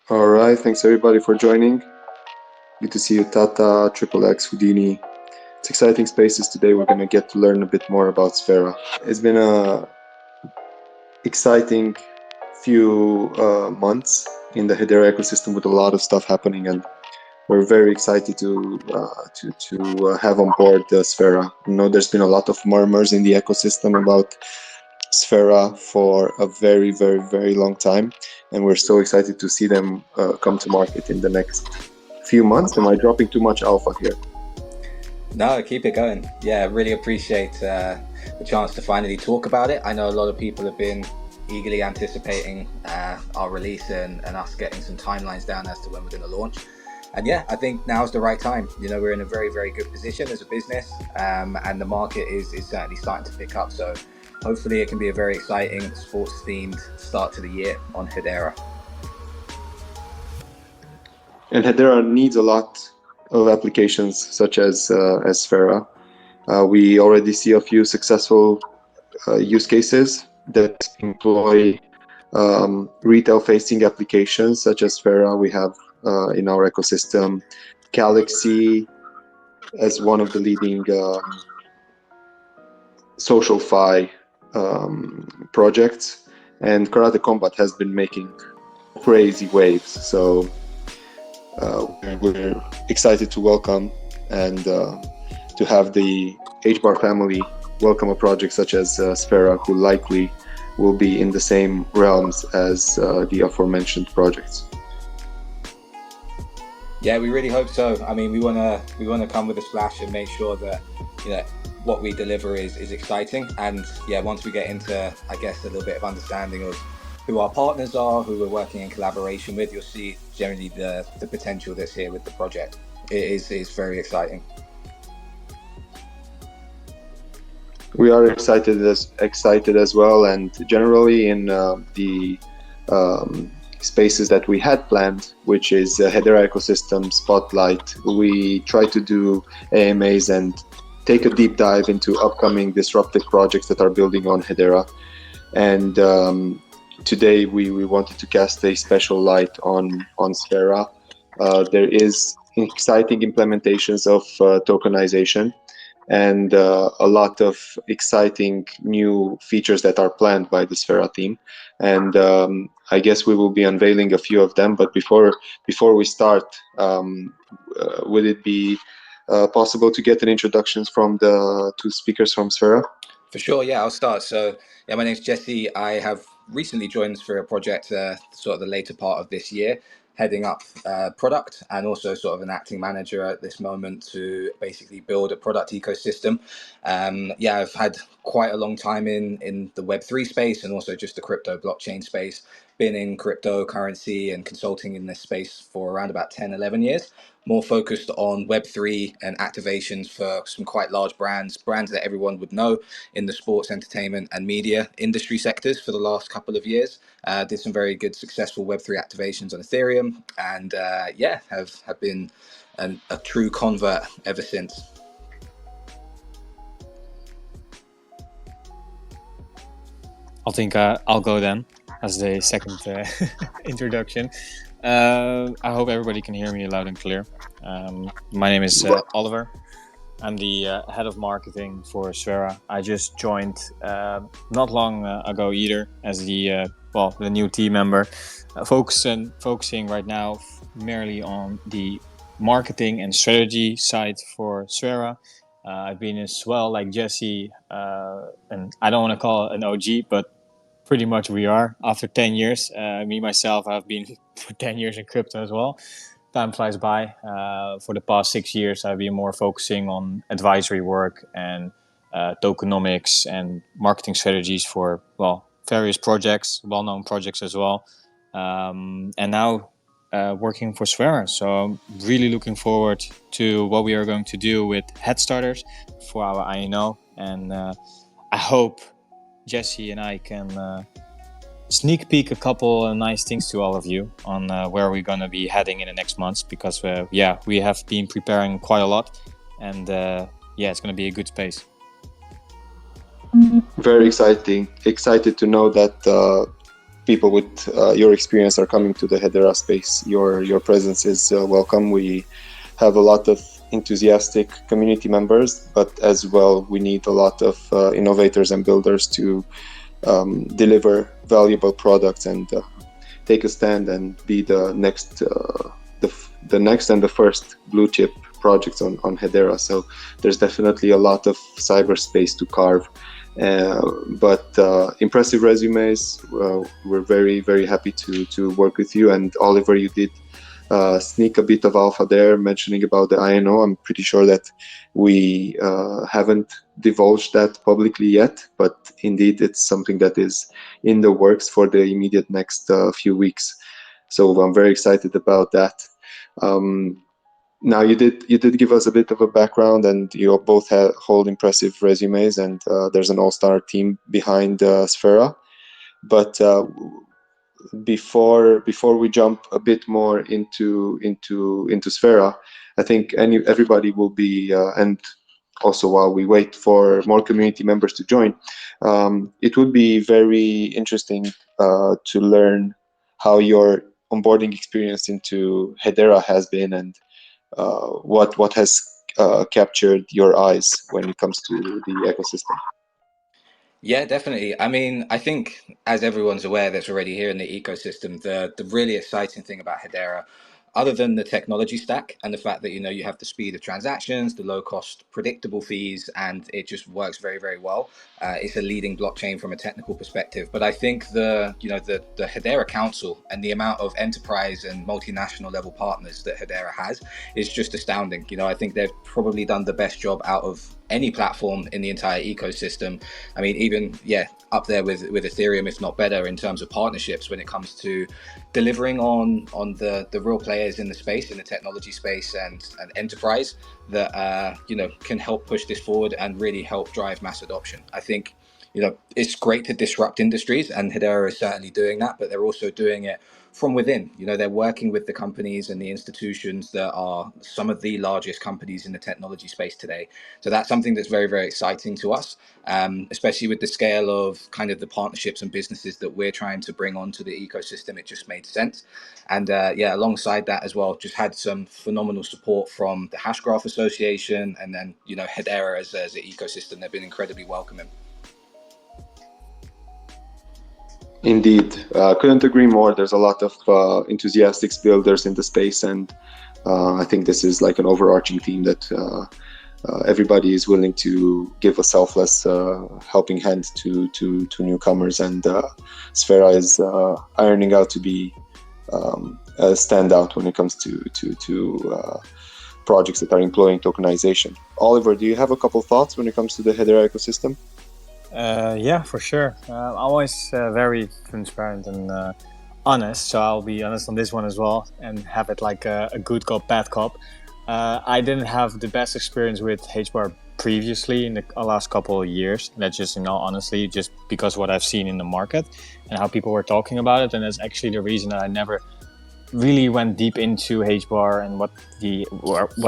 All right, thanks everybody for joining. Good to see you, Tata, Triple X, Houdini. It's exciting spaces today. We're going to get to learn a bit more about Sphera. It's been a exciting few months in the Hedera ecosystem with a lot of stuff happening, and we're very excited to have on board Sphera. I know there's been a lot of murmurs in the ecosystem about Sphera for a very, very, very long time, and we're so excited to see them come to market in the next few months. Am I dropping too much alpha here? No, keep it going. Yeah, really appreciate the chance to finally talk about it. I know a lot of people have been eagerly anticipating our release and us getting some timelines down as to when we're going to launch. And yeah, I think now's the right time. You know, we're in a very, very good position as a business, and the market is certainly starting to pick up. So hopefully it can be a very exciting sports-themed start to the year on Hedera. And Hedera needs a lot of applications such as Sphera. We already see a few successful use cases that employ retail-facing applications such as Sphera. We have in our ecosystem Galaxy as one of the leading social fi projects, and Karate Combat has been making crazy waves. So we're excited to welcome and to have the H-Bar family welcome a project such as Sphera, who likely will be in the same realms as the aforementioned projects. Yeah, we really hope so. I mean, we wanna come with a splash and make sure that what we deliver is exciting. And yeah, once we get into, I guess, a little bit of understanding of who our partners are, who we're working in collaboration with, you'll see generally the potential that's here with the project. It is very exciting. We are excited as well, and generally in the spaces that we had planned, which is Hedera Ecosystem Spotlight, we try to do AMAs and take a deep dive into upcoming disruptive projects that are building on Hedera. And today we wanted to cast a special light on Sphera. There is exciting implementations of tokenization and a lot of exciting new features that are planned by the Sphera team. And I guess we will be unveiling a few of them. But before we start, would it be possible to get an introductions from the two speakers from Sphera? For sure, yeah, I'll start. So, yeah, my name's Jesse. I have recently joined Sphera Projects sort of the later part of this year, heading up product and also sort of an acting manager at this moment to basically build a product ecosystem. Yeah, I've had quite a long time in the Web3 space and also just the crypto blockchain space. Been in cryptocurrency and consulting in this space for around about 10, 11 years. More focused on Web3 and activations for some quite large brands that everyone would know in the sports, entertainment, and media industry sectors for the last couple of years. Did some very good, successful Web3 activations on Ethereum, and yeah, have been a true convert ever since. I think I'll go then as the second introduction. I hope everybody can hear me loud and clear. My name is Oliver. I'm the head of marketing for Sphera. I just joined not long ago either as the new team member, focusing right now merely on the marketing and strategy side for Sphera. I've been as well like Jesse, and I don't want to call it an OG, but pretty much we are. After 10 years, me myself, I've been for 10 years in crypto as well. Time flies by. For the past 6 years, I've been more focusing on advisory work and tokenomics and marketing strategies for various projects, well-known projects as well. And now working for Sphera. So I'm really looking forward to what we are going to do with HeadStarters for our INO. And I hope Jesse and I can sneak peek a couple nice things to all of you on where we're going to be heading in the next months, because we have been preparing quite a lot, and it's going to be a good space. Very excited to know that people with your experience are coming to the Hedera space, your presence is welcome. We have a lot of enthusiastic community members, but as well we need a lot of innovators and builders to deliver valuable products and take a stand and be the next and the first blue chip projects on Hedera. So there's definitely a lot of cyberspace to carve, but impressive resumes. We're very, very happy to work with you. And Oliver, you did sneak a bit of alpha there, mentioning about the INO. I'm pretty sure that we haven't divulged that publicly yet, but indeed it's something that is in the works for the immediate next few weeks. So I'm very excited about that. Now you did give us a bit of a background, and you both hold impressive resumes, and there's an all-star team behind Sphera. But before we jump a bit more into Sphera, I think everybody will be and also while we wait for more community members to join, it would be very interesting to learn how your onboarding experience into Hedera has been, and what has captured your eyes when it comes to the ecosystem. Yeah, definitely. I mean, I think as everyone's aware that's already here in the ecosystem, the really exciting thing about Hedera, other than the technology stack and the fact that, you have the speed of transactions, the low cost, predictable fees, and it just works very, very well. It's a leading blockchain from a technical perspective. But I think the Hedera Council and the amount of enterprise and multinational level partners that Hedera has is just astounding. I think they've probably done the best job out of any platform in the entire ecosystem. I mean, even up there with Ethereum, if not better, in terms of partnerships when it comes to delivering on the real players in the space, in the technology space and enterprise that can help push this forward and really help drive mass adoption. I think it's great to disrupt industries, and Hedera is certainly doing that, but they're also doing it from within. They're working with the companies and the institutions that are some of the largest companies in the technology space today. So that's something that's very, very exciting to us, especially with the scale of kind of the partnerships and businesses that we're trying to bring onto the ecosystem. It just made sense. And alongside that as well, just had some phenomenal support from the Hashgraph Association, and then, Hedera as an ecosystem. They've been incredibly welcoming. Indeed, couldn't agree more. There's a lot of enthusiastic builders in the space, and I think this is like an overarching theme that everybody is willing to give a selfless helping hand to newcomers, and Sphera is ironing out to be a standout when it comes to projects that are employing tokenization. Oliver, do you have a couple thoughts when it comes to the Hedera ecosystem? Yeah, for sure. I'm always very transparent and honest, so I'll be honest on this one as well and have it like a good cop, bad cop. I didn't have the best experience with HBAR previously in the last couple of years. That's just, honestly, just because what I've seen in the market and how people were talking about it, and that's actually the reason that I never really went deep into HBAR and what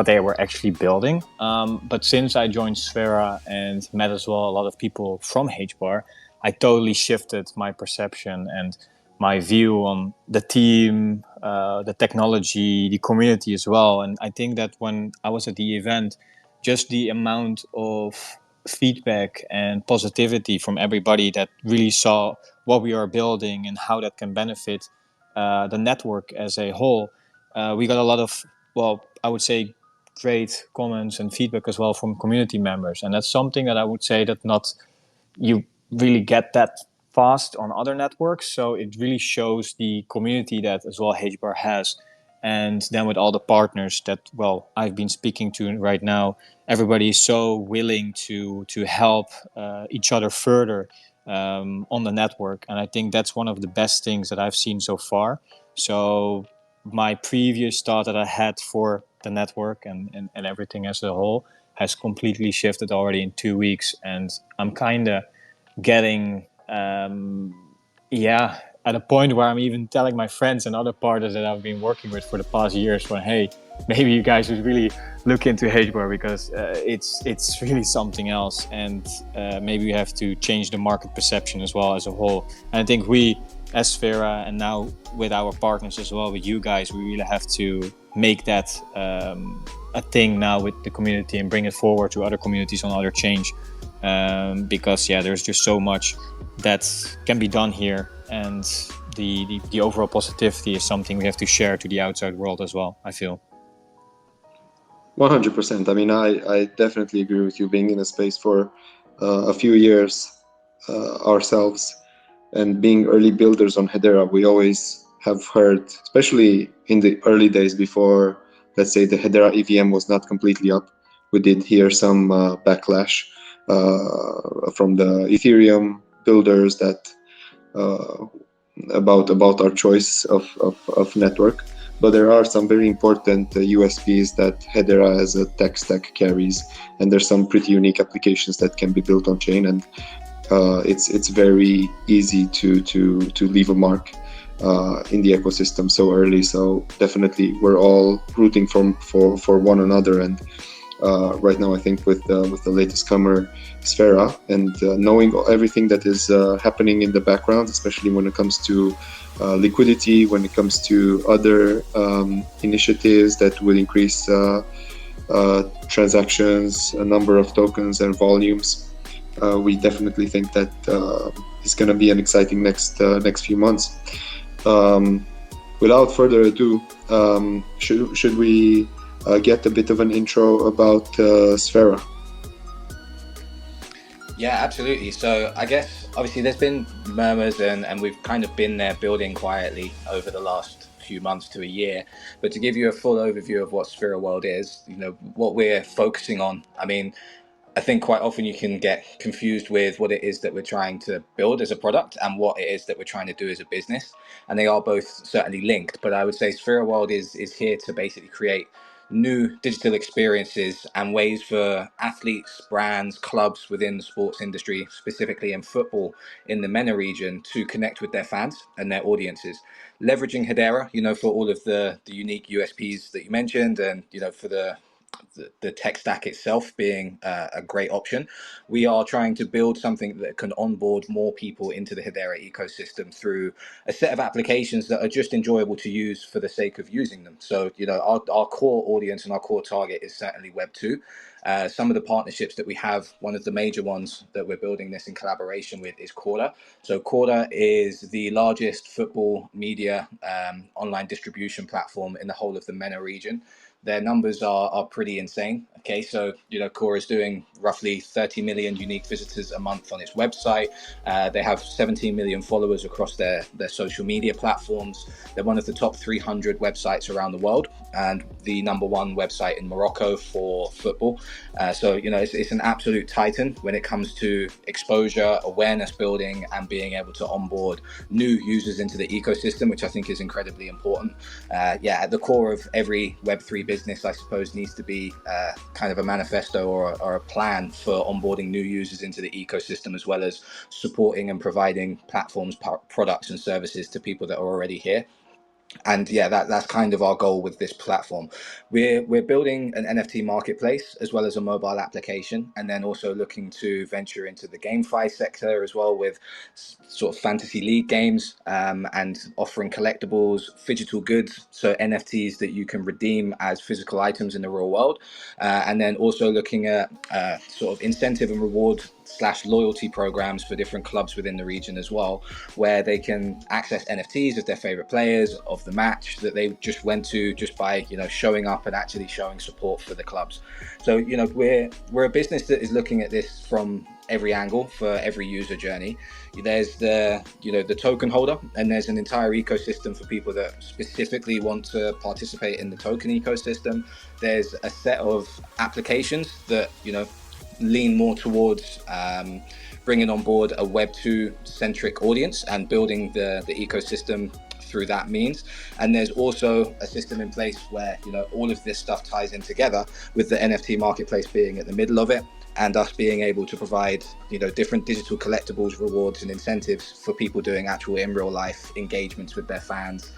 they were actually building. But since I joined Sphera and met as well a lot of people from HBAR, I totally shifted my perception and my view on the team, the technology, the community as well. And I think that when I was at the event, just the amount of feedback and positivity from everybody that really saw what we are building and how that can benefit the network as a whole, we got a lot of, I would say, great comments and feedback as well from community members. And that's something that I would say that not you really get that fast on other networks. So it really shows the community that as well HBAR has. And then with all the partners that, I've been speaking to right now, everybody is so willing to help each other further on the network. And I think that's one of the best things that I've seen so far. So my previous thought that I had for the network and everything as a whole has completely shifted already in 2 weeks. And I'm kind of getting, at a point where I'm even telling my friends and other partners that I've been working with for the past years, hey, maybe you guys should really look into HBAR because it's really something else, and maybe we have to change the market perception as well as a whole. And I think we as Sphera and now with our partners as well, with you guys, we really have to make that a thing now with the community and bring it forward to other communities on other change. Because there's just so much that can be done here, and the overall positivity is something we have to share to the outside world as well, I feel. 100%. I mean, I definitely agree with you. Being in a space for a few years ourselves and being early builders on Hedera, we always have heard, especially in the early days before, let's say, the Hedera EVM was not completely up, we did hear some backlash from the Ethereum builders that about our choice of network. But there are some very important USPs that Hedera as a tech stack carries, and there's some pretty unique applications that can be built on chain, and it's very easy to leave a mark in the ecosystem so early. So definitely, we're all rooting for one another, and right now I think with the latest comer, Sphera, and knowing everything that is happening in the background, especially when it comes to liquidity, when it comes to other initiatives that will increase transactions, a number of tokens and volumes, we definitely think that it's going to be an exciting next few months. Without further ado, should we get a bit of an intro about Sphera? Yeah, absolutely. So I guess obviously there's been murmurs and we've kind of been there building quietly over the last few months to a year. But to give you a full overview of what SpheraWorld is, what we're focusing on, I mean, I think quite often you can get confused with what it is that we're trying to build as a product and what it is that we're trying to do as a business. And they are both certainly linked. But I would say SpheraWorld is here to basically create new digital experiences and ways for athletes, brands, clubs within the sports industry, specifically in football in the MENA region, to connect with their fans and their audiences. Leveraging Hedera, for all of the unique USPs that you mentioned, and, for the tech stack itself being a great option, we are trying to build something that can onboard more people into the Hedera ecosystem through a set of applications that are just enjoyable to use for the sake of using them. So, our core audience and our core target is certainly Web2. Some of the partnerships that we have, one of the major ones that we're building this in collaboration with is Corda. So Corda is the largest football media online distribution platform in the whole of the MENA region. Their numbers are pretty insane. Okay, so Core is doing roughly 30 million unique visitors a month on its website. They have 17 million followers across their social media platforms. They're one of the top 300 websites around the world and the #1 website in Morocco for football. So it's an absolute titan when it comes to exposure, awareness building, and being able to onboard new users into the ecosystem, which I think is incredibly important. At the core of every Web3 business, I suppose, needs to be kind of a manifesto or a plan for onboarding new users into the ecosystem, as well as supporting and providing platforms, products and services to people that are already here. And that's kind of our goal with this platform. We're building an NFT marketplace as well as a mobile application, and then also looking to venture into the GameFi sector as well, with sort of fantasy league games and offering collectibles, phygital goods, so NFTs that you can redeem as physical items in the real world, and then also looking at sort of incentive and reward / loyalty programs for different clubs within the region as well, where they can access NFTs of their favorite players of the match that they just went to, just by showing up and actually showing support for the clubs. So we're a business that is looking at this from every angle for every user journey. There's the token holder, and there's an entire ecosystem for people that specifically want to participate in the token ecosystem. There's a set of applications that lean more towards bringing on board a Web2 centric audience and building the ecosystem through that means. And there's also a system in place where all of this stuff ties in together, with the NFT marketplace being at the middle of it. and us being able to provide, different digital collectibles, rewards and incentives for people doing actual in real life engagements with their fans,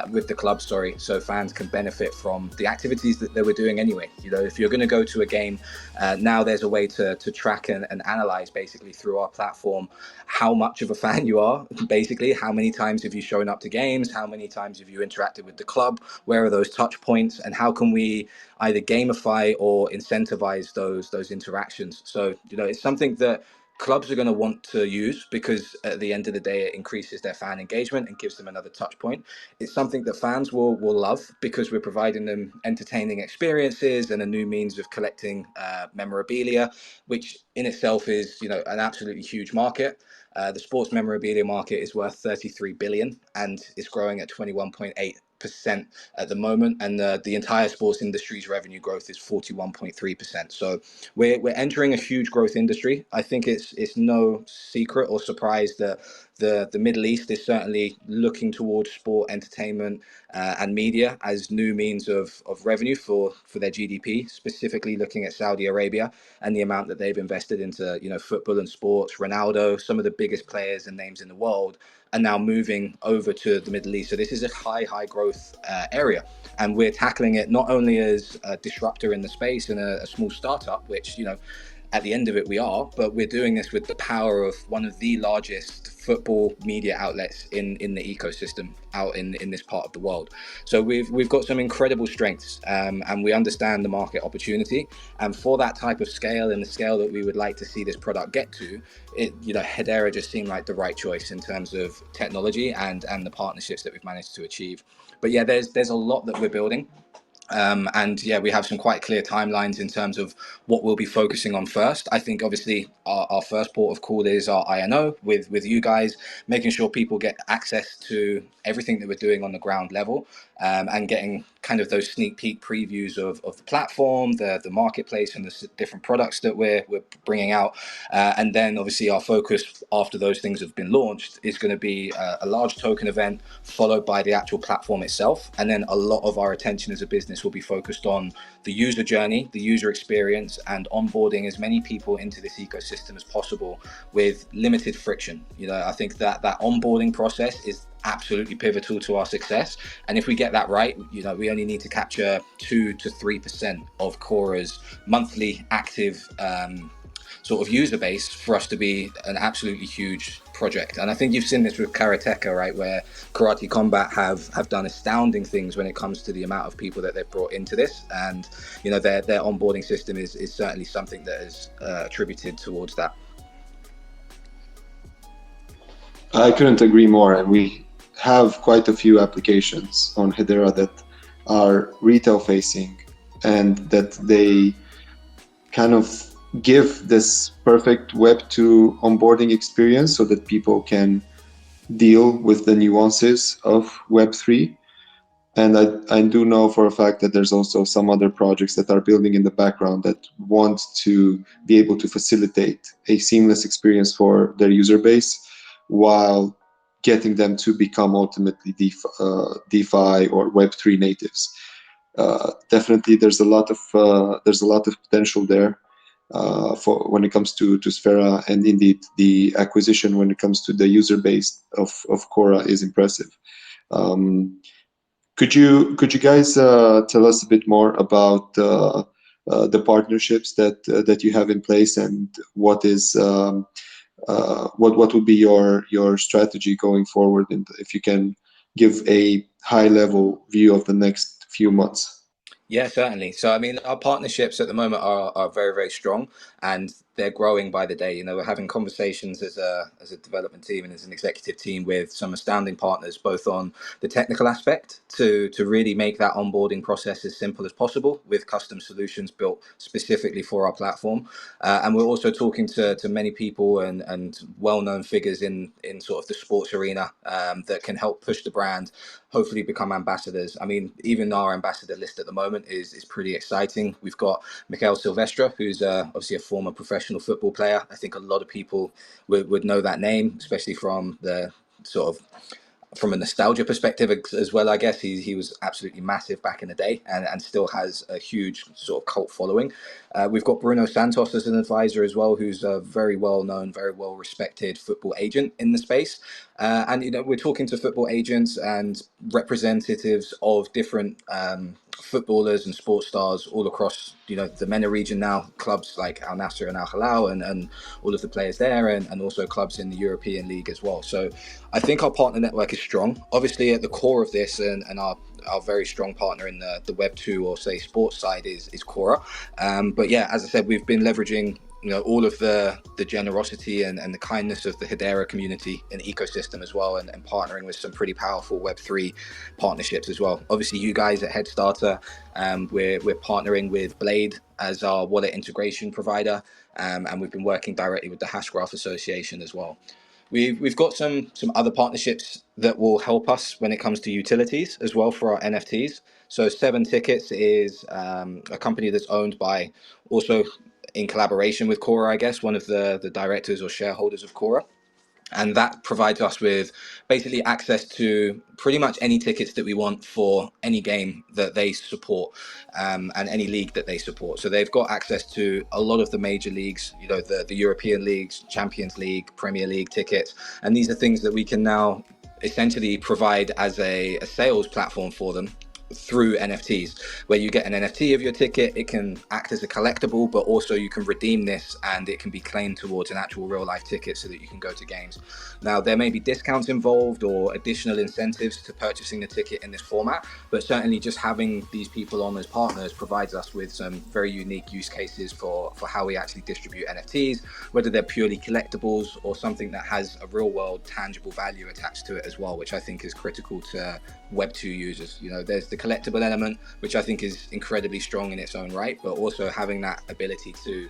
with the club, so fans can benefit from the activities that they were doing anyway. If you're going to go to a game, now there's a way to track and analyze basically through our platform how much of a fan you are, basically how many times have you shown up to games, how many times have you interacted with the club, where are those touch points, and how can we either gamify or incentivize those interactions. So it's something that clubs are going to want to use, because at the end of the day it increases their fan engagement and gives them another touch point. It's something that fans will love, because we're providing them entertaining experiences and a new means of collecting memorabilia, which in itself is an absolutely huge market. The sports memorabilia market is worth 33 billion and it's growing at 21.8% at the moment, and the entire sports industry's revenue growth is 41.3%. So we're entering a huge growth industry. I think it's no secret or surprise that the Middle East is certainly looking towards sport, entertainment, and media as new means of revenue for their GDP, specifically looking at Saudi Arabia and the amount that they've invested into football and sports. Ronaldo, some of the biggest players and names in the world, are now moving over to the Middle East. So this is a high growth area, and we're tackling it not only as a disruptor in the space and a small startup, which at the end of it we are, but we're doing this with the power of one of the largest football media outlets in the ecosystem out in this part of the world. So we've got some incredible strengths, and we understand the market opportunity, and for that type of scale and the scale that we would like to see this product get to, Hedera just seemed like the right choice in terms of technology and the partnerships that we've managed to achieve. But yeah, there's a lot that we're building. And yeah, we have some quite clear timelines in terms of what we'll be focusing on first. I think obviously our first port of call is our INO with you guys, making sure people get access to everything that we're doing on the ground level, and getting kind of those sneak peek previews of the platform, the marketplace, and the different products that we're bringing out. And then obviously our focus after those things have been launched is going to be a large token event followed by the actual platform itself. And then a lot of our attention as a business will be focused on the user journey, the user experience, and onboarding as many people into this ecosystem as possible with limited friction. I think that onboarding process is absolutely pivotal to our success, and if we get that right, we only need to capture 2 to 3% of Cora's monthly active sort of user base for us to be an absolutely huge project. And I think you've seen this with Karateka, right, where Karate Combat have done astounding things when it comes to the amount of people that they've brought into this, and their onboarding system is certainly something that is attributed towards that. I couldn't agree more, and we have quite a few applications on Hedera that are retail facing, and that they kind of give this perfect Web2 onboarding experience so that people can deal with the nuances of Web3. And I do know for a fact that there's also some other projects that are building in the background that want to be able to facilitate a seamless experience for their user base while getting them to become ultimately DeFi or Web3 natives. Definitely, there's a lot of potential there for when it comes to Sphera, and indeed the acquisition when it comes to the user base of Cora is impressive. Could you guys tell us a bit more about the partnerships that you have in place, and what would be your strategy going forward, and if you can give a high level view of the next few months? Yeah, certainly. So, I mean, our partnerships at the moment are very, very strong, and they're growing by the day. We're having conversations as a development team and as an executive team with some astounding partners, both on the technical aspect to really make that onboarding process as simple as possible with custom solutions built specifically for our platform. And we're also talking to many people and well-known figures in sort of the sports arena that can help push the brand, hopefully become ambassadors. I mean, even our ambassador list at the moment is pretty exciting. We've got Mikel Silvestre, who's obviously a former professional football player. I think a lot of people would know that name, especially from the sort of from a nostalgia perspective as well, I guess he was absolutely massive back in the day, and still has a huge sort of cult following. We've got Bruno Santos as an advisor as well, who's a very well known, very well respected football agent in the space. And we're talking to football agents and representatives of different footballers and sports stars all across the MENA region now, clubs like Al Nassr and Al Hilal and all of the players there, and also clubs in the European League as well. So I think our partner network is strong. Obviously at the core of this, and our very strong partner in the Web2 or say sports side is Quora. But yeah, as I said, we've been leveraging all of the generosity and the kindness of the Hedera community and ecosystem as well, and partnering with some pretty powerful Web3 partnerships as well. Obviously, you guys at HeadStarter, we're partnering with Blade as our wallet integration provider, and we've been working directly with the Hashgraph Association as well. We've got some other partnerships that will help us when it comes to utilities as well for our NFTs. So 7 Tickets is a company that's owned by, also in collaboration with Quora, I guess, one of the directors or shareholders of Quora. And that provides us with basically access to pretty much any tickets that we want for any game that they support, and any league that they support. So they've got access to a lot of the major leagues, the European leagues, Champions League, Premier League tickets. And these are things that we can now essentially provide as a sales platform for them through NFTs, where you get an NFT of your ticket. It can act as a collectible, but also you can redeem this and it can be claimed towards an actual real life ticket so that you can go to games. Now, there may be discounts involved or additional incentives to purchasing the ticket in this format, but certainly just having these people on as partners provides us with some very unique use cases for how we actually distribute NFTs, whether they're purely collectibles or something that has a real world tangible value attached to it as well, which I think is critical to Web2 users. There's the collectible element, which I think is incredibly strong in its own right, but also having that ability to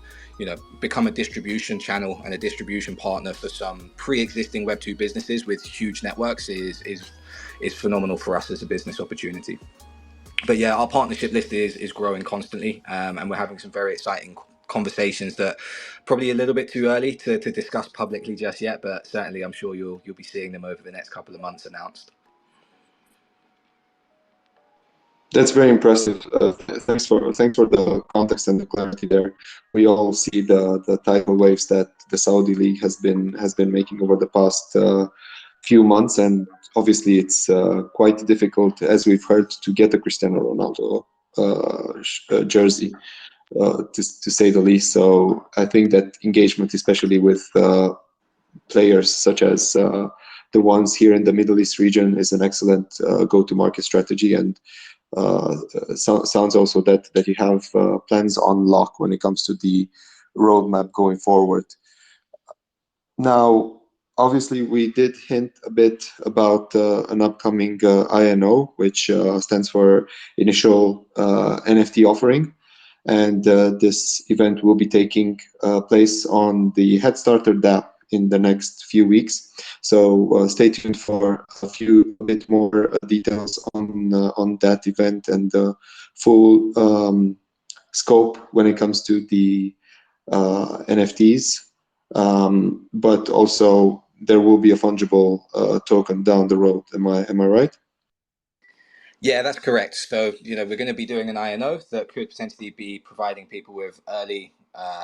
become a distribution channel and a distribution partner for some pre-existing Web2 businesses with huge networks is phenomenal for us as a business opportunity. But yeah, our partnership list is growing constantly, and we're having some very exciting conversations that probably a little bit too early to discuss publicly just yet, but certainly I'm sure you'll be seeing them over the next couple of months announced. That's very impressive. Thanks for the context and the clarity there. We all see the tidal waves that the Saudi League has been making over the past few months, and obviously it's quite difficult, as we've heard, to get a Cristiano Ronaldo jersey, to say the least. So I think that engagement, especially with players such as the ones here in the Middle East region, is an excellent go-to-market strategy, and sounds also that you have plans on lock when it comes to the roadmap going forward. Now, obviously, we did hint a bit about an upcoming INO, which stands for Initial NFT Offering, and this event will be taking place on the HeadStarter DApp in the next few weeks. So stay tuned for a bit more details on that event and the full scope when it comes to the NFTs. But also there will be a fungible token down the road. Am I right? Yeah, that's correct. So, we're going to be doing an INO that could potentially be providing people with early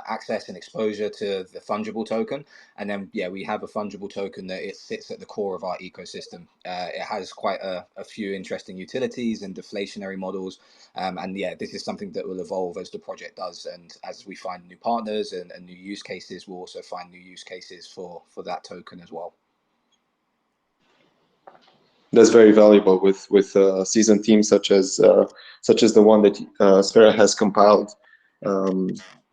access and exposure to the fungible token. And then, yeah, we have a fungible token that it sits at the core of our ecosystem. It has quite a few interesting utilities and deflationary models. And yeah, this is something that will evolve as the project does. And as we find new partners and new use cases, we'll also find new use cases for that token as well. That's very valuable with a seasoned team such as the one that Sphera has compiled.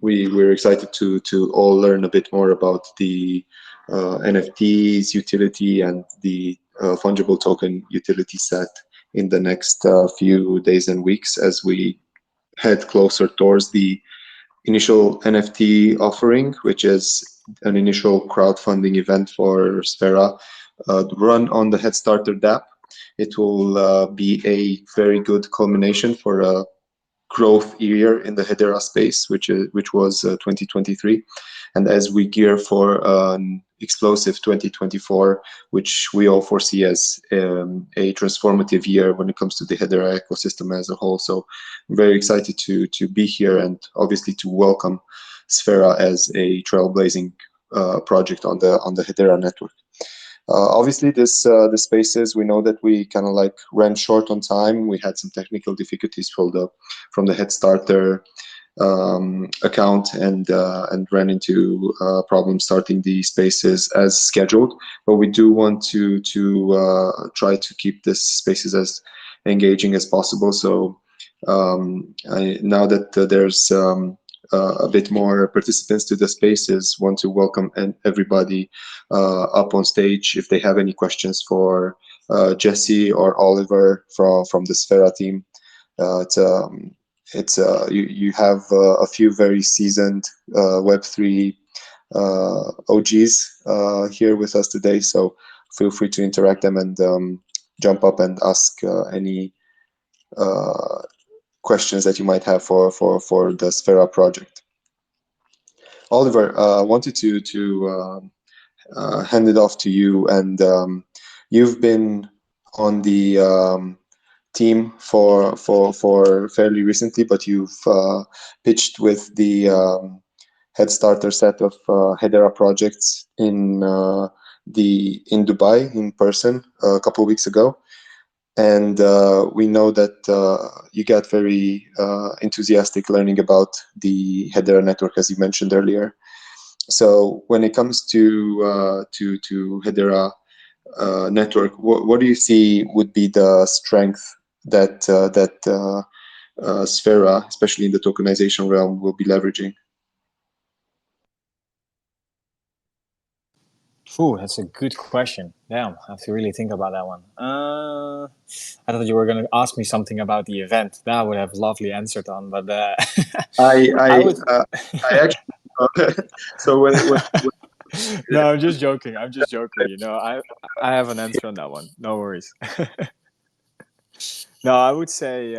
We're excited to all learn a bit more about the NFTs utility and the fungible token utility set in the next few days and weeks as we head closer towards the initial NFT offering, which is an initial crowdfunding event for Sphera, run on the HeadStarter DApp. It will be a very good culmination for a growth year in the Hedera space, which was 2023, and as we gear for an explosive 2024, which we all foresee as a transformative year when it comes to the Hedera ecosystem as a whole. So I'm very excited to be here and obviously to welcome Sphera as a trailblazing project on the Hedera network. Obviously, the spaces, we know that we kind of like ran short on time. We had some technical difficulties from the HeadStarter account and ran into problems starting the spaces as scheduled. But we do want to try to keep this spaces as engaging as possible. So now that there's a bit more participants to the spaces, want to welcome everybody up on stage if they have any questions for Jesse or Oliver from the Sphera team. You have a few very seasoned Web3 OGs here with us today, so feel free to interact them and jump up and ask any questions that you might have for the Sphera project. Oliver, wanted to hand it off to you, and you've been on the team for fairly recently, but you've pitched with the HeadStarter set of Hedera projects in Dubai in person a couple of weeks ago. And we know that you got very enthusiastic learning about the Hedera network, as you mentioned earlier. So when it comes to Hedera network, what do you see would be the strength that Sphera, especially in the tokenization realm, will be leveraging? Ooh, that's a good question. Damn, I have to really think about that one. I thought you were going to ask me something about the event. That I would have lovely answered on, but I would. I actually so when No, I'm just joking. I'm just joking. You know, I have an answer on that one. No worries. No, I would say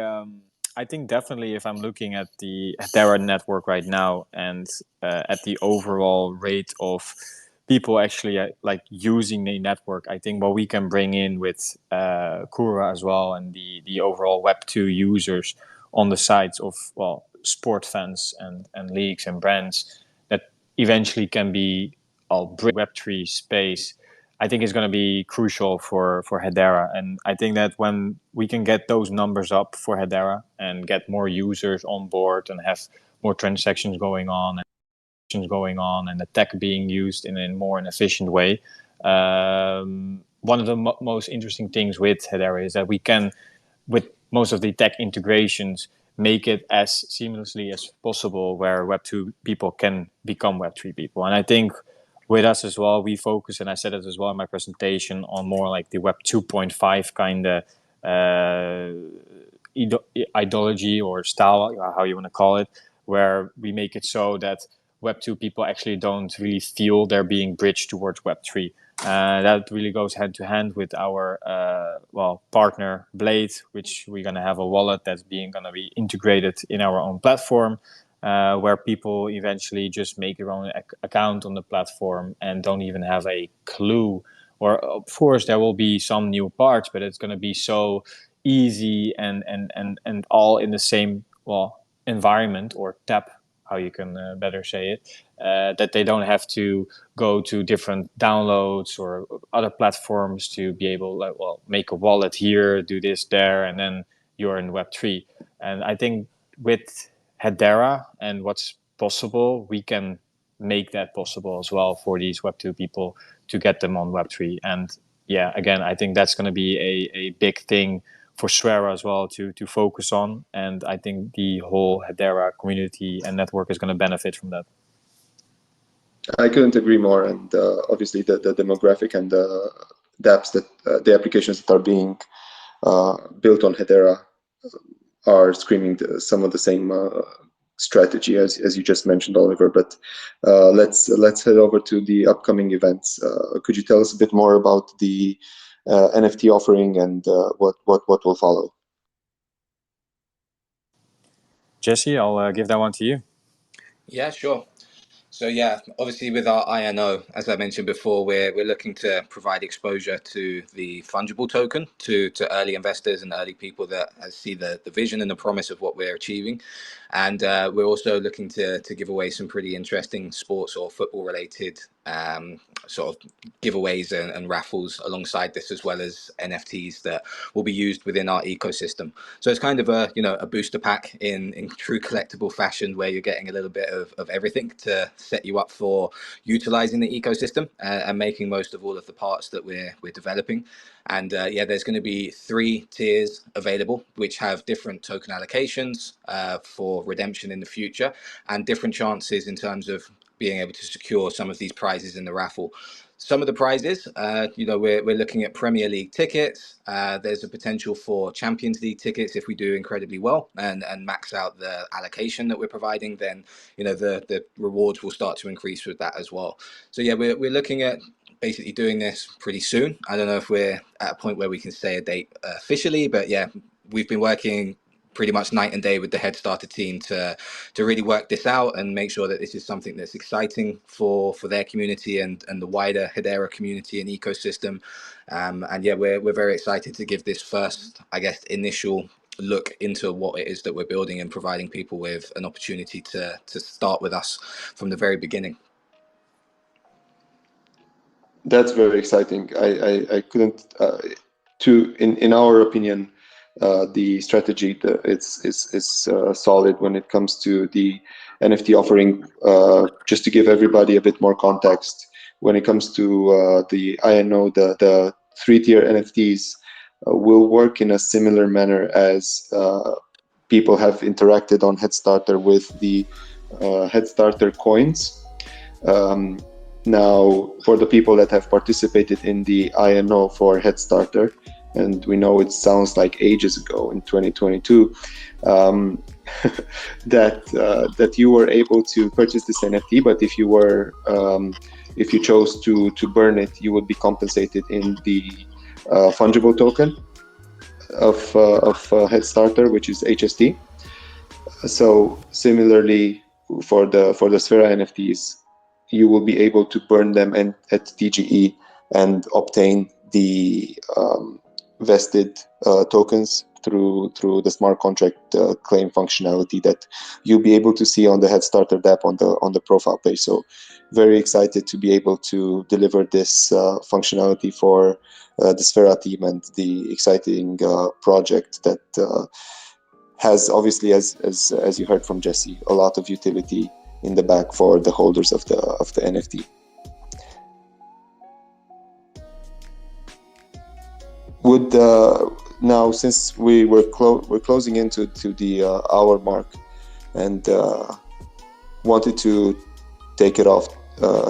I think definitely if I'm looking at the Hedera network right now and at the overall rate of people actually like using the network, I think what we can bring in with Kura as well and the overall Web2 users on the sides of, well, sport fans and leagues and brands that eventually can be Web3 space, I think is going to be crucial for Hedera. And I think that when we can get those numbers up for Hedera and get more users on board and have more transactions going on and the tech being used in a more efficient way, one of the most interesting things with Hedera is that we can, with most of the tech integrations, make it as seamlessly as possible where Web2 people can become Web3 people. And I think with us as well, we focus, and I said it as well in my presentation, on more like the Web 2.5 kind of ideology or style, how you want to call it, where we make it so that Web 2 people actually don't really feel they're being bridged towards Web 3. That really goes hand to hand with our partner Blade, which we're going to have a wallet that's going to be integrated in our own platform, where people eventually just make their own account on the platform and don't even have a clue. Or of course there will be some new parts, but it's going to be so easy and all in the same environment or tap, how you can better say it, that they don't have to go to different downloads or other platforms to be able make a wallet here, do this there, and then you're in Web3. And I think with Hedera and what's possible, we can make that possible as well for these Web2 people to get them on Web3. And yeah, again, I think that's going to be a big thing for Sphera as well to focus on. And I think the whole Hedera community and network is going to benefit from that. I couldn't agree more. And obviously the demographic and the dApps that the applications that are being built on Hedera are screaming some of the same strategy as you just mentioned, Oliver. But let's head over to the upcoming events. Could you tell us a bit more about the NFT offering and what will follow? Jesse, I'll give that one to you. Yeah, sure. So yeah, obviously with our INO, as I mentioned before, we're looking to provide exposure to the fungible token to early investors and early people that see the vision and the promise of what we're achieving. And we're also looking to give away some pretty interesting sports or football related sort of giveaways and raffles alongside this, as well as NFTs that will be used within our ecosystem. So it's kind of a booster pack in true collectible fashion, where you're getting a little bit of everything to set you up for utilizing the ecosystem and making most of all of the parts that we're developing. And yeah, there's going to be 3 tiers available, which have different token allocations for redemption in the future, and different chances in terms of being able to secure some of these prizes in the raffle. Some of the prizes, we're looking at Premier League tickets. There's a potential for Champions League tickets if we do incredibly well and max out the allocation that we're providing. Then, the rewards will start to increase with that as well. So yeah, we're looking at basically doing this pretty soon. I don't know if we're at a point where we can say a date officially, but yeah, we've been working pretty much night and day with the HeadStarter team to really work this out and make sure that this is something that's exciting for their community and the wider Hedera community and ecosystem. And yeah, we're very excited to give this first, I guess, initial look into what it is that we're building and providing people with an opportunity to start with us from the very beginning. That's very exciting. I couldn't in our opinion, the strategy is solid when it comes to the NFT offering. Just to give everybody a bit more context, when it comes to the INO, the 3-tier NFTs will work in a similar manner as people have interacted on HeadStarter with the HeadStarter coins. Now, for the people that have participated in the INO for HeadStarter, and we know it sounds like ages ago in 2022, that you were able to purchase this NFT, but if you chose to burn it, you would be compensated in the fungible token of HeadStarter, which is HST. So similarly, for the Sphera NFTs, you will be able to burn them at TGE and obtain the vested tokens through the smart contract claim functionality that you'll be able to see on the HeadStarter app on the profile page. So very excited to be able to deliver this functionality for the Sphera team and the exciting project that has obviously, as you heard from Jesse, a lot of utility in the back for the holders of the NFT. Would now, since we're closing into the hour mark, and wanted to take it off,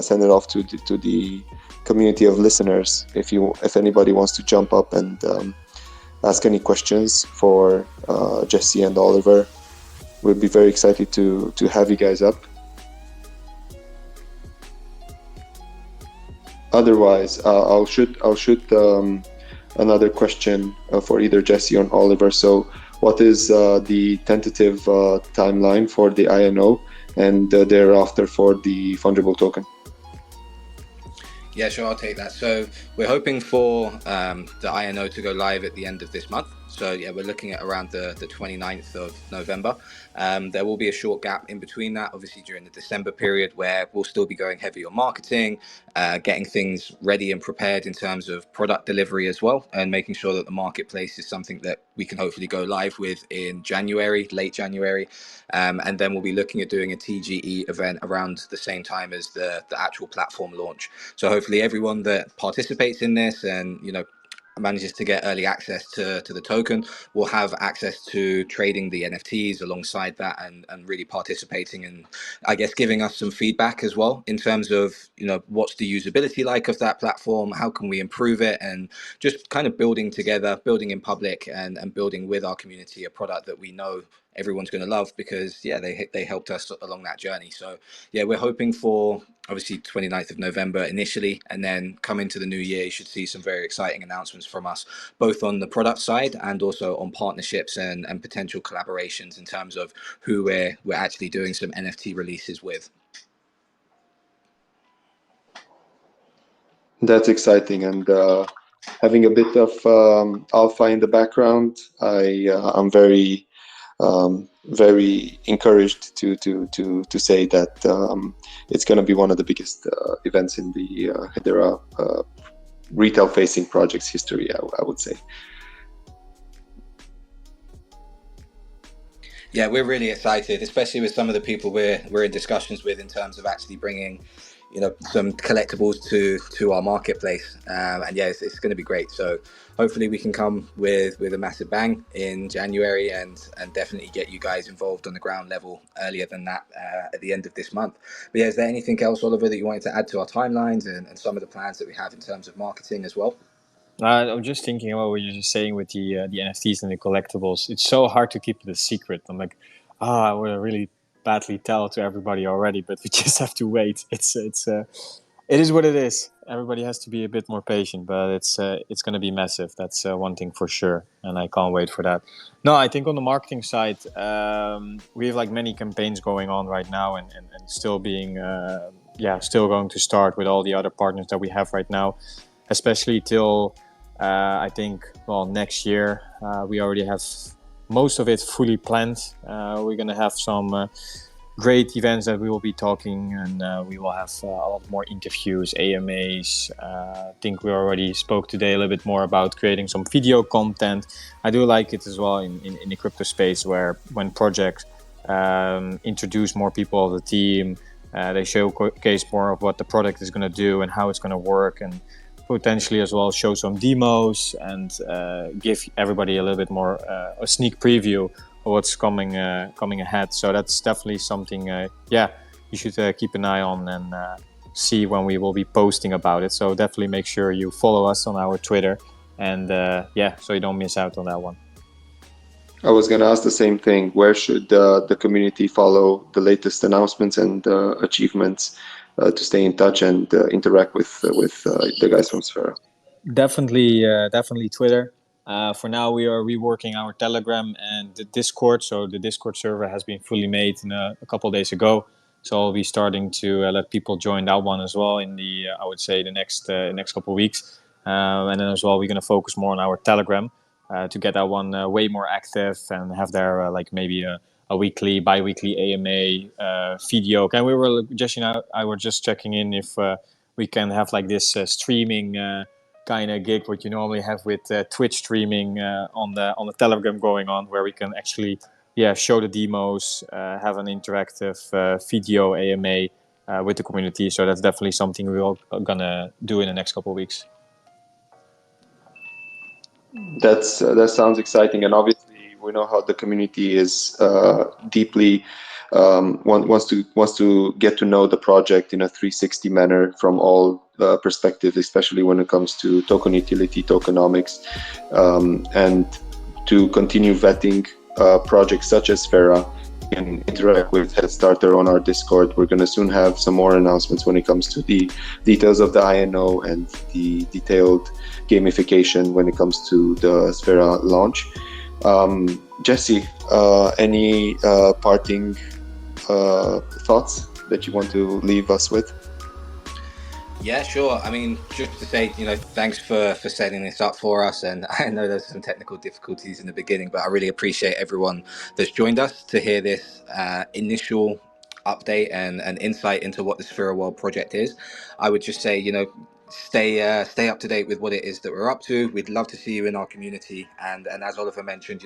send it off to the community of listeners. If anybody wants to jump up and ask any questions for Jesse and Oliver, we'd be very excited to have you guys up. Otherwise, I'll shoot another question for either Jesse or Oliver. So, what is the tentative timeline for the INO and thereafter for the fungible token? Yeah, sure, I'll take that. So we're hoping for the INO to go live at the end of this month. So yeah, we're looking at around the 29th of November. There will be a short gap in between that, obviously during the December period, where we'll still be going heavy on marketing, getting things ready and prepared in terms of product delivery as well, and making sure that the marketplace is something that we can hopefully go live with in January, late January. And then we'll be looking at doing a TGE event around the same time as the actual platform launch. So hopefully everyone that participates in this and, manages to get early access to the token will have access to trading the NFTs alongside that and really participating and I guess giving us some feedback as well in terms of, what's the usability like of that platform, how can we improve it, and just kind of building together, building in public and building with our community a product that we know everyone's going to love, because they helped us along that journey. So yeah, we're hoping for obviously 29th of November initially, and then come into the new year, you should see some very exciting announcements from us, both on the product side and also on partnerships and potential collaborations in terms of who we're actually doing some NFT releases with. That's exciting, and having a bit of alpha in the background, I'm very very encouraged to say that it's going to be one of the biggest events in the Hedera retail facing projects history, I would say. Yeah, we're really excited, especially with some of the people we're in discussions with in terms of actually bringing, some collectibles to our marketplace. And yeah, it's going to be great. So hopefully we can come with a massive bang in January and definitely get you guys involved on the ground level earlier than that at the end of this month. But yeah, is there anything else, Oliver, that you wanted to add to our timelines and some of the plans that we have in terms of marketing as well? I'm just thinking about what you're just saying with the NFTs and the collectibles. It's so hard to keep it a secret. I'm like, I would really badly tell to everybody already, but we just have to wait. It is what it is. Everybody has to be a bit more patient, but it's going to be massive. That's one thing for sure, and I can't wait for that. No, I think on the marketing side, we have like many campaigns going on right now, and still being still going to start with all the other partners that we have right now, especially till. I think, next year, we already have most of it fully planned. We're going to have some great events that we will be talking, and we will have a lot more interviews, AMAs. I think we already spoke today a little bit more about creating some video content. I do like it as well in the crypto space, where when projects introduce more people of the team, they showcase more of what the product is going to do and how it's going to work, and potentially as well show some demos and give everybody a little bit more a sneak preview of what's coming ahead. So that's definitely something you should keep an eye on and see when we will be posting about it. So definitely make sure you follow us on our Twitter, and so you don't miss out on that one. I was going to ask the same thing. Where should the community follow the latest announcements and achievements to stay in touch and interact with the guys from Sphera? Definitely Twitter. For now, we are reworking our Telegram and the Discord. So the Discord server has been fully made a couple of days ago. So I'll be starting to let people join that one as well in the I would say the next couple of weeks. And then as well, we're going to focus more on our Telegram to get that one way more active and have there maybe a weekly, bi-weekly AMA video. And we were I were just checking in if we can have like this streaming kind of gig, what you normally have with Twitch streaming on the Telegram going on, where we can actually show the demos, have an interactive video AMA with the community. So that's definitely something we're all gonna do in the next couple of weeks. That sounds exciting, and obviously we know how the community is deeply wants to get to know the project in a 360 manner from all perspectives, especially when it comes to token utility, tokenomics, and to continue vetting projects such as Sphera. And interact with HeadStarter on our Discord. We're going to soon have some more announcements when it comes to the details of the INO and the detailed gamification when it comes to the Sphera launch. Jesse, any parting thoughts that you want to leave us with? Yeah, sure. I mean, just to say, thanks for setting this up for us. And I know there's some technical difficulties in the beginning, but I really appreciate everyone that's joined us to hear this initial update and insight into what the SpheraWorld project is. I would just say, stay up to date with what it is that we're up to. We'd love to see you in our community. And as Oliver mentioned,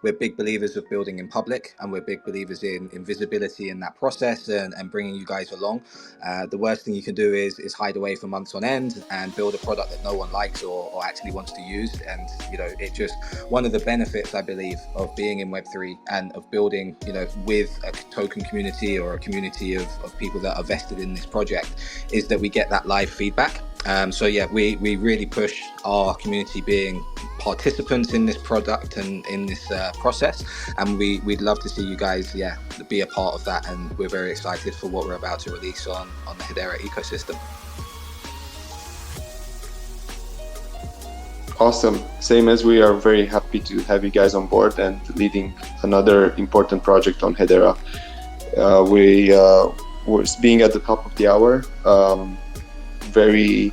we're big believers of building in public, and we're big believers in visibility in that process and bringing you guys along. The worst thing you can do is hide away for months on end and build a product that no one likes or actually wants to use. And, it just, one of the benefits, I believe, of being in Web3 and of building, with a token community or a community of people that are vested in this project is that we get that live feedback. So yeah, we really push our community being participants in this product and in this process, and we'd love to see you guys be a part of that, and we're very excited for what we're about to release on the Hedera ecosystem. Awesome. Same as we are very happy to have you guys on board and leading another important project on Hedera. We're being at the top of the hour. Very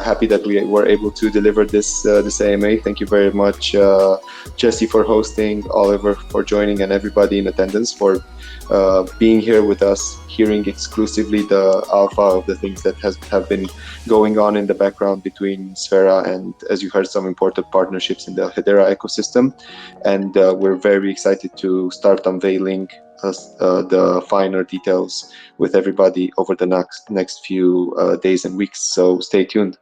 happy that we were able to deliver this AMA. Thank you very much, Jesse, for hosting, Oliver for joining, and everybody in attendance for being here with us, hearing exclusively the alpha of the things that have been going on in the background between Sphera and, as you heard, some important partnerships in the Hedera ecosystem. And we're very excited to start unveiling the finer details with everybody over the next few days and weeks. So stay tuned.